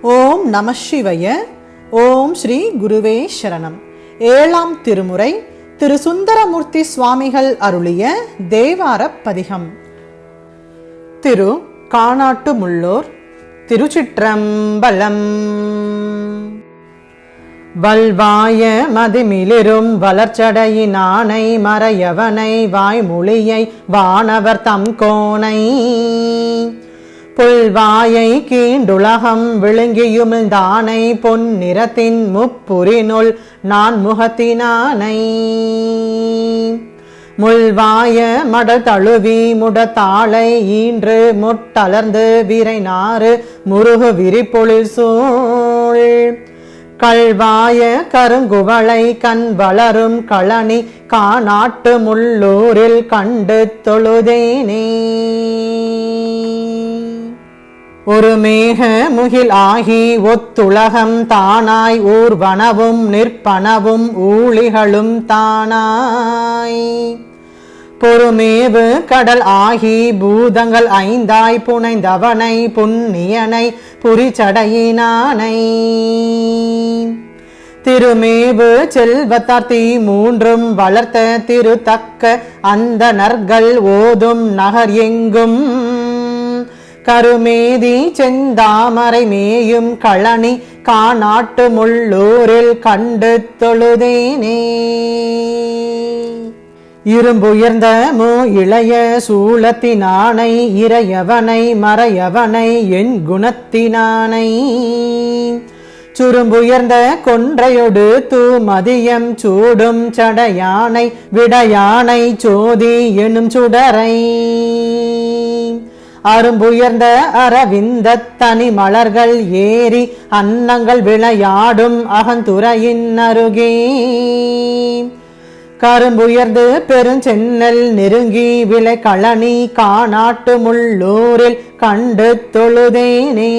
ஓம் நம சிவய. ஓம் ஸ்ரீ குருவே சரணம். ஏழாம் திருமுறை திரு சுந்தரமூர்த்தி சுவாமிகள் அருளிய தேவார பதிகம். திரு காணாட்டு முள்ளோர். திருச்சிற்றம்பலம். வல்வாய மதிமிளிரும் வளர்ச்சடையினானை மறையவனை வாய்மொழியை வானவர் தம் கோனை புல்வாயை கீண்டுலகம் விழுங்கியுமிழ்ந்தானை பொன்னிறத்தின் முப்புரினுள் நான் முகத்தினானை முல்வாய மடல் தழுவி முடத்தாளை ஈன்று முட்டலர்ந்து விரை நாறு முருகு விரிப்பொழில் சூழ் கல்வாய கருங்குவளை கண் வளரும் களனி காணாட்டு முள்ளூரில் கண்டு தொழுதேனே. ஒரு மேக முகில் ஆகி ஒத்துலகம் தானாய் ஊர்வனவும் நிற்பனவும் ஊழிகளும் தானாய் பொறுமேவு கடல் ஆகி பூதங்கள் ஐந்தாய் புனைந்தவனை புண்ணியனை புரிச்சடையினானை திருமேவு செல்வத்தார்த்தி மூன்றும் வளர்த்த திருத்தக்க அந்த நர்கள் ஓதும் நகர் எங்கும் கருமேதி செந்தாமரை மேயும் களனி காணாட்டு முள்ளூரில் கண்டு தொழுதேனே. இரும்புயர்ந்த மோ இளைய சூலத்தினானை இறையவனை மறையவனை என் குணத்தினானை சுரும்புயர்ந்த கொன்றையொடு தூமதியம் சூடும் சடையானை விடையானை சோதி எனும் சுடரை அரும்புயர்ந்த அரவிந்த தனி மலர்கள் ஏறி அன்னங்கள் விளையாடும் அகந்துரையின் அருகே கரும்புயர்ந்து பெருஞ்சென்னல் நெருங்கி விளை களனி காணாட்டு முள்ளூரில் கண்டு தொழுதேனே.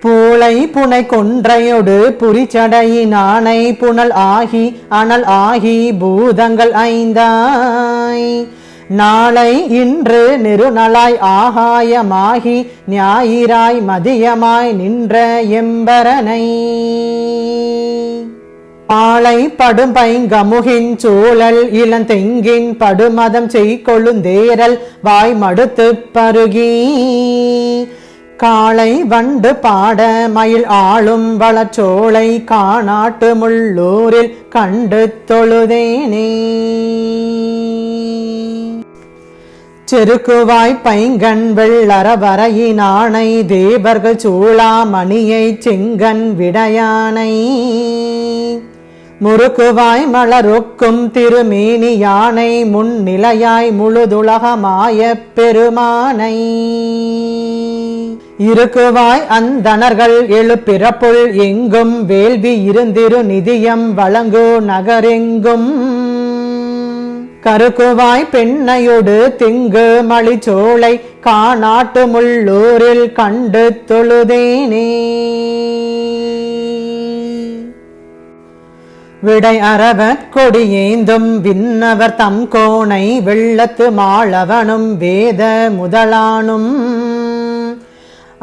பூளை புனை கொன்றையொடு புரிச்சடையினானை புனல் ஆகி அனல் ஆகி பூதங்கள் ஐந்தாய் நாளை இன்று நெருநலாய் ஆகாயமாகி ஞாயிறாய் மதியமாய் நின்ற எம்பரனை பாளை படும் பைங்கமுகின் சூழல் இளந்தெங்கின் படுமதம் செய்கொழுந்தேரல் வாய் மடுத்து பருகி காளை வண்டு பாட மயில் ஆளும் வளச்சோலை காணாட்டு முள்ளூரில் கண்டு தொழுதேனே. செருக்குவாய் பைங்கண் வெள்ளரவரையினானை தேவர்கள் சூளாமணியை செங்கன் விடையானை முறுக்குவாய் மலரொக்கும் திருமேனி யானை முன்னிலையாய் முழுதுலகமாய பெருமானை இருக்குவாய் அந்தணர்கள் எழுப்பிறப்புள் எங்கும் வேள்வி இருந்திரு நிதியம் வழங்கு நகரெங்கும் கருக்குவாய் பெண்ணையொடு திங்கு மலிச்சோலை காணாட்டு முள்ளூரில் கண்டு தொழுதேனே. விடை அரவற் கொடியேந்தும் விண்ணவர் தம் கோனை வெள்ளத்து மாளவனும் வேத முதலானும்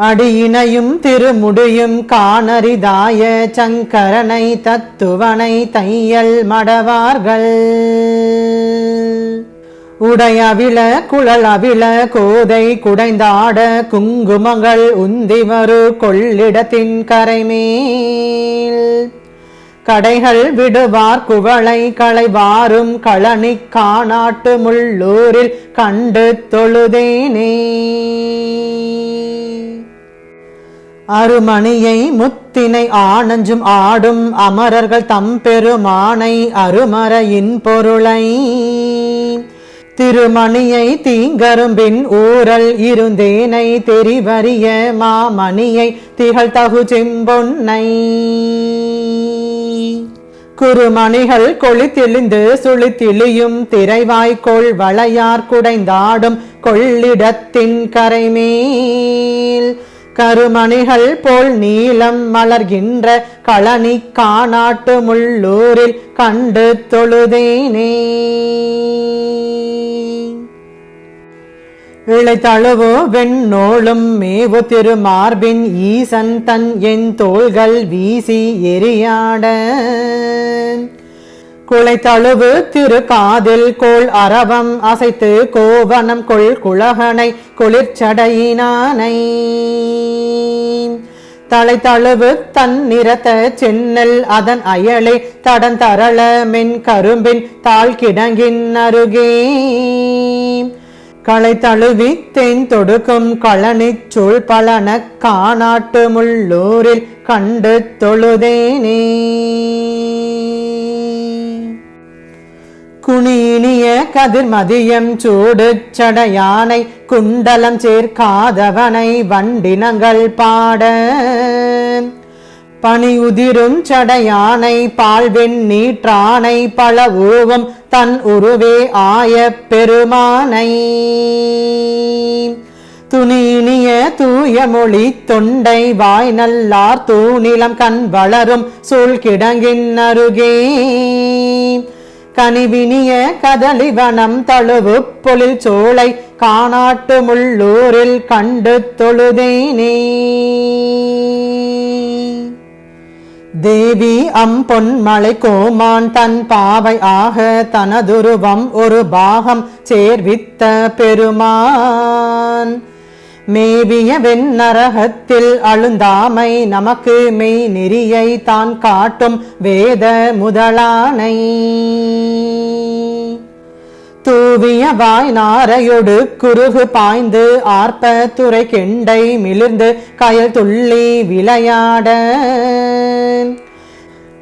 அடியினையும் திருமுடியும் காணரிதாய சங்கரனை தத்துவனை தையல் மடவார்கள் உடையவில குழல் அவில கோதை குடைந்தாட குங்குமங்கள் உந்திவரு கொள்ளிடத்தின் கரைமேல் கடைகள் விடுவார் குவளை களைவாரும் களனி காணாட்டு முள்ளூரில் கண்டு தொழுதேனே. அருமணியை முத்தினை ஆனஞ்சும் ஆடும் அமரர்கள் தம் பெருமானை அருமறையின் பொருளை திருமணியை தீங்கரும்பின் ஊரல் இருந்தேனை தெரிவறிய மாமணியை திகழ் தகு செம்பொன்னை குறுமணிகள் கொளித்தெளிந்து சுழித்திழியும் திரைவாய்க்கோள் வளையார் குடைந்தாடும் கொள்ளிடத்தின் கரைமேல் கருமணிகள் போல் நீலம் மலர்கின்ற களனி காணாட்டு முள்ளூரில் கண்டு தொழுதேனே. இளை தழுவு வெண்ணோளும் மேவு திருமார்பின் ஈசன் தன் என் தோள்கள் வீசி எரியாட குளை தழுவு திரு காதில் கோள் அரவம் அசைத்து கோவனம் கொள் குலகனை குளிர்ச்சடையினானை தலை தழுவு தன் நிறத்த சென்னல் அதன் அயலை தடன் தரள மென் கரும்பின் தாழ் கிடங்கின் அருகே களை தழுவி தென் தொடுக்கும் களனிச் சூழ் பலன காணாட்டு முள்ளூரில் கண்டு தொழுதேனே குனியினிய கதிர் மதியம் சூடு சடையானை குண்டலம் சேர்க்காதவனை வண்டினங்கள் பாட பனி உதிரும் சடையானை பால்வெண் நீற்றானை பல உருவம் தன் உருவே ஆய பெருமானை துணியினிய தூய மொழி தொண்டை வாய் நல்லார் தூணிலம் கண் வளரும் சூழ் கிடங்கின் அருகே கனிவினிய கதலிவனம் தழுவு பொழில் சோலை காணாட்டு முள்ளூரில் கண்டு தொழுதேனே தேவி அம்பொன்மலை கோமான் தன் பாவை ஆக தனதுருவம் ஒரு பாகம் சேர்வித்த பெருமான் மேவிய வெண்ணரகத்தில் அழுந்தாமை நமக்கு மெய் நெறியை தான் காட்டும் வேத முதலானை தூவிய வாய் நாரையொடு குறுகு பாய்ந்து ஆர்ப்ப துறை கெண்டை மிளிர்ந்து கயல் துள்ளி விளையாட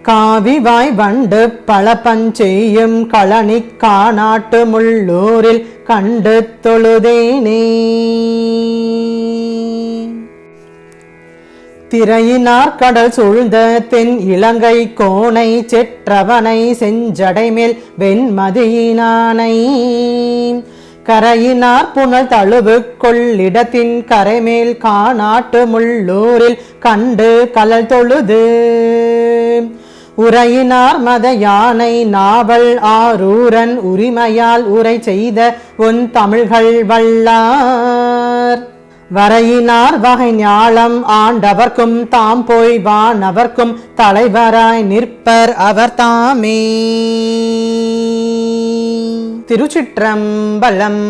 காவி வாய் வண்டு பல பஞ்செய்யும் களனி காணாட்டு முள்ளூரில் கண்டு தொழுதேனே திரையினார் கடல் சூழ்ந்த தென் இலங்கை கோணை செற்றவனை செஞ்சடைமேல் வெண்மதியினானை கரையினார் புனல் தழுவு கொள்ளிடத்தின் கரைமேல் காணாட்டு முள்ளூரில் கண்டு கலல் தொழுது உரையினார் மத யானை நாவல் ஆரூரன் உரிமையால் உரை செய்த உன் தமிழ்கள் வல்லார் வரையினார் வகை ஞாலம் ஆண்டவர்க்கும் தாம் போய் வானவர்க்கும் தலைவராய் நிற்பர் அவர் தாமே. திருச்சிற்றம்பலம்.